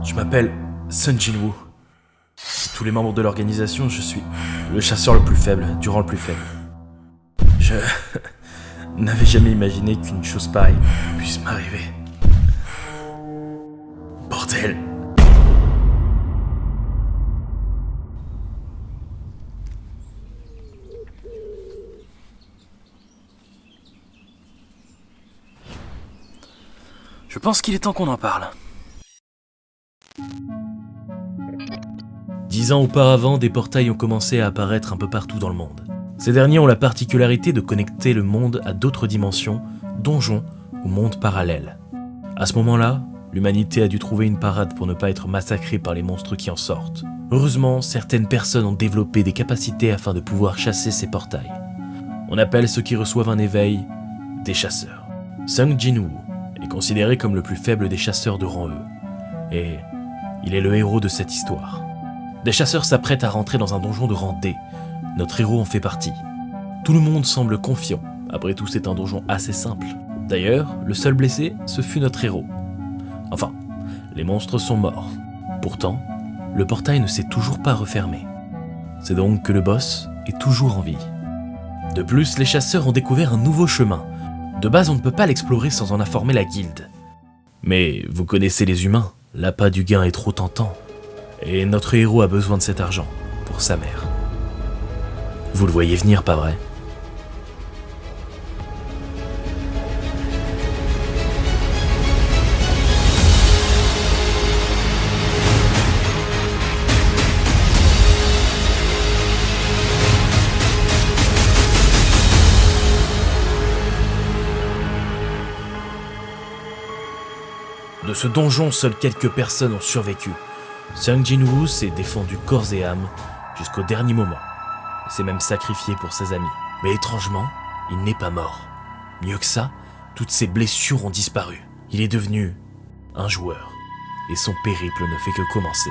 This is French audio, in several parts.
Je m'appelle Sun Jinwoo. De tous les membres de l'organisation, je suis le chasseur le plus faible, durant le plus faible. Je n'avais jamais imaginé qu'une chose pareille puisse m'arriver. Bordel! Je pense qu'il est temps qu'on en parle. 10 ans auparavant, des portails ont commencé à apparaître un peu partout dans le monde. Ces derniers ont la particularité de connecter le monde à d'autres dimensions, donjons ou mondes parallèles. À ce moment-là, l'humanité a dû trouver une parade pour ne pas être massacrée par les monstres qui en sortent. Heureusement, certaines personnes ont développé des capacités afin de pouvoir chasser ces portails. On appelle ceux qui reçoivent un éveil des chasseurs. Sun Jinwoo est considéré comme le plus faible des chasseurs de rang E, et il est le héros de cette histoire. Des chasseurs s'apprêtent à rentrer dans un donjon de rang D. Notre héros en fait partie. Tout le monde semble confiant. Après tout, c'est un donjon assez simple. D'ailleurs, le seul blessé, ce fut notre héros. Enfin, les monstres sont morts. Pourtant, le portail ne s'est toujours pas refermé. C'est donc que le boss est toujours en vie. De plus, les chasseurs ont découvert un nouveau chemin. De base, on ne peut pas l'explorer sans en informer la guilde. Mais vous connaissez les humains, l'appât du gain est trop tentant. Et notre héros a besoin de cet argent pour sa mère. Vous le voyez venir, pas vrai ? De ce donjon, seules quelques personnes ont survécu. Sun Jinwoo s'est défendu corps et âme jusqu'au dernier moment. Il s'est même sacrifié pour ses amis. Mais étrangement, il n'est pas mort. Mieux que ça, toutes ses blessures ont disparu. Il est devenu un joueur. Et son périple ne fait que commencer.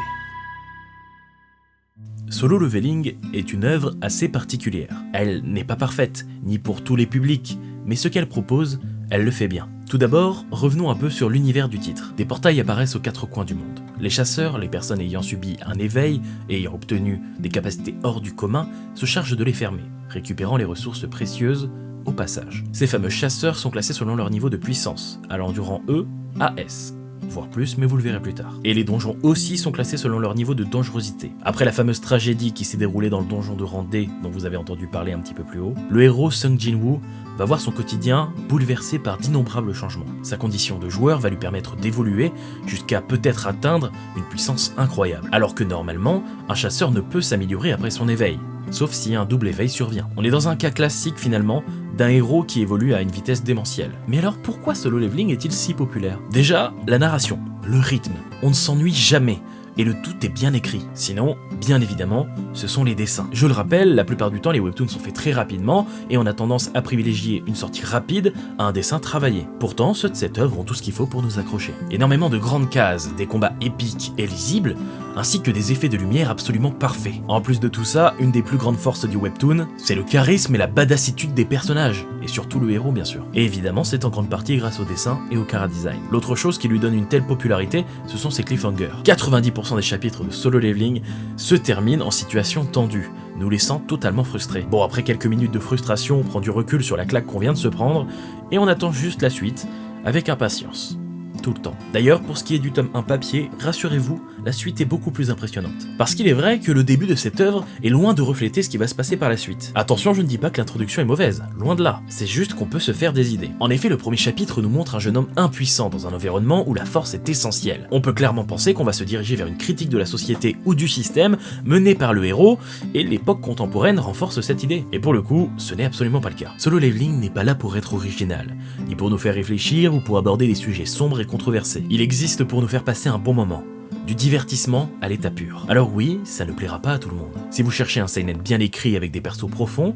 Solo Leveling est une œuvre assez particulière. Elle n'est pas parfaite, ni pour tous les publics, mais ce qu'elle propose, elle le fait bien. Tout d'abord, revenons un peu sur l'univers du titre. Des portails apparaissent aux 4 coins du monde. Les chasseurs, les personnes ayant subi un éveil et ayant obtenu des capacités hors du commun, se chargent de les fermer, récupérant les ressources précieuses au passage. Ces fameux chasseurs sont classés selon leur niveau de puissance, allant du rang E à S. Voire plus, mais vous le verrez plus tard. Et les donjons aussi sont classés selon leur niveau de dangerosité. Après la fameuse tragédie qui s'est déroulée dans le donjon de rang D, dont vous avez entendu parler un petit peu plus haut, le héros Sun Jinwoo va voir son quotidien bouleversé par d'innombrables changements. Sa condition de joueur va lui permettre d'évoluer jusqu'à peut-être atteindre une puissance incroyable, alors que normalement, un chasseur ne peut s'améliorer après son éveil, sauf si un double éveil survient. On est dans un cas classique finalement, d'un héros qui évolue à une vitesse démentielle. Mais alors pourquoi Solo Leveling est-il si populaire ? Déjà, la narration, le rythme, on ne s'ennuie jamais. Et le tout est bien écrit. Sinon, bien évidemment, ce sont les dessins. Je le rappelle, la plupart du temps, les webtoons sont faits très rapidement et on a tendance à privilégier une sortie rapide à un dessin travaillé. Pourtant, ceux de cette œuvre ont tout ce qu'il faut pour nous accrocher. Énormément de grandes cases, des combats épiques et lisibles, ainsi que des effets de lumière absolument parfaits. En plus de tout ça, une des plus grandes forces du webtoon, c'est le charisme et la badassitude des personnages, et surtout le héros bien sûr. Et évidemment, c'est en grande partie grâce au dessin et au chara-design. L'autre chose qui lui donne une telle popularité, ce sont ses cliffhangers. 90% des chapitres de Solo Leveling se terminent en situation tendue, nous laissant totalement frustrés. Bon, après quelques minutes de frustration, on prend du recul sur la claque qu'on vient de se prendre, et on attend juste la suite, avec impatience. Tout le temps. D'ailleurs, pour ce qui est du tome 1 papier, rassurez-vous, la suite est beaucoup plus impressionnante. Parce qu'il est vrai que le début de cette œuvre est loin de refléter ce qui va se passer par la suite. Attention, je ne dis pas que l'introduction est mauvaise, loin de là, c'est juste qu'on peut se faire des idées. En effet, le premier chapitre nous montre un jeune homme impuissant dans un environnement où la force est essentielle. On peut clairement penser qu'on va se diriger vers une critique de la société ou du système menée par le héros, et l'époque contemporaine renforce cette idée. Et pour le coup, ce n'est absolument pas le cas. Solo Leveling n'est pas là pour être original, ni pour nous faire réfléchir ou pour aborder des sujets sombres et controversé. Il existe pour nous faire passer un bon moment, du divertissement à l'état pur. Alors oui, ça ne plaira pas à tout le monde. Si vous cherchez un seinen bien écrit avec des persos profonds,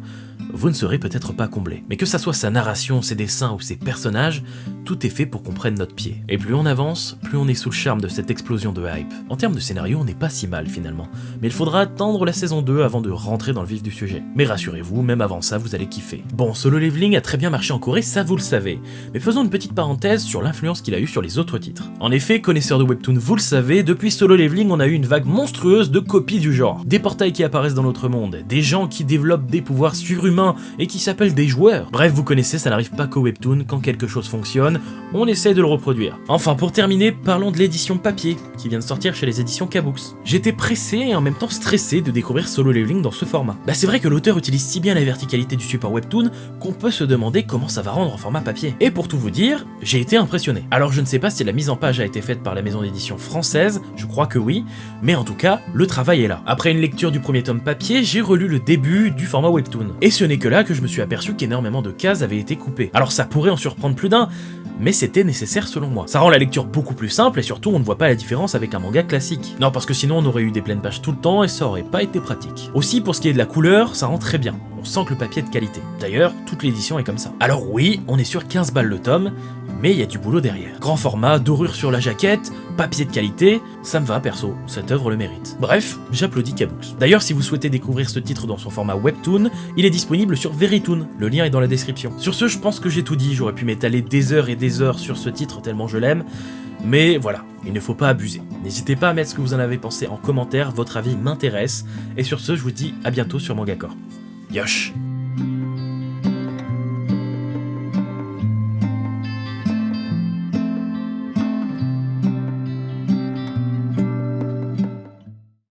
vous ne serez peut-être pas comblé. Mais que ça soit sa narration, ses dessins ou ses personnages, tout est fait pour qu'on prenne notre pied. Et plus on avance, plus on est sous le charme de cette explosion de hype. En termes de scénario, on n'est pas si mal finalement, mais il faudra attendre la saison 2 avant de rentrer dans le vif du sujet. Mais rassurez-vous, même avant ça, vous allez kiffer. Bon, Solo Leveling a très bien marché en Corée, ça vous le savez, mais faisons une petite parenthèse sur l'influence qu'il a eu sur les autres titres. En effet, connaisseurs de webtoon, vous le savez, de depuis Solo Leveling, on a eu une vague monstrueuse de copies du genre. Des portails qui apparaissent dans notre monde, des gens qui développent des pouvoirs surhumains et qui s'appellent des joueurs. Bref, vous connaissez, ça n'arrive pas qu'au webtoon, quand quelque chose fonctionne, on essaie de le reproduire. Enfin, pour terminer, parlons de l'édition papier, qui vient de sortir chez les éditions Kabooks. J'étais pressé et en même temps stressé de découvrir Solo Leveling dans ce format. Bah c'est vrai que l'auteur utilise si bien la verticalité du support webtoon qu'on peut se demander comment ça va rendre en format papier. Et pour tout vous dire, j'ai été impressionné. Alors je ne sais pas si la mise en page a été faite par la maison d'édition française, je crois que oui, mais en tout cas, le travail est là. Après une lecture du premier tome papier, j'ai relu le début du format webtoon. Et ce n'est que là que je me suis aperçu qu'énormément de cases avaient été coupées. Alors ça pourrait en surprendre plus d'un, mais c'était nécessaire selon moi. Ça rend la lecture beaucoup plus simple et surtout on ne voit pas la différence avec un manga classique. Non, parce que sinon on aurait eu des pleines pages tout le temps et ça aurait pas été pratique. Aussi pour ce qui est de la couleur, ça rend très bien. On sent que le papier est de qualité. D'ailleurs, toute l'édition est comme ça. Alors oui, on est sur 15 balles le tome, mais il y a du boulot derrière. Grand format, dorure sur la jaquette, papier de qualité, ça me va perso, cette œuvre le mérite. Bref, j'applaudis Kabooks. D'ailleurs, si vous souhaitez découvrir ce titre dans son format webtoon, il est disponible sur Verytoon, le lien est dans la description. Sur ce, je pense que j'ai tout dit, j'aurais pu m'étaler des heures et des heures sur ce titre tellement je l'aime, mais voilà, il ne faut pas abuser. N'hésitez pas à mettre ce que vous en avez pensé en commentaire, votre avis m'intéresse, et sur ce, je vous dis à bientôt sur Mangacore. Yosh!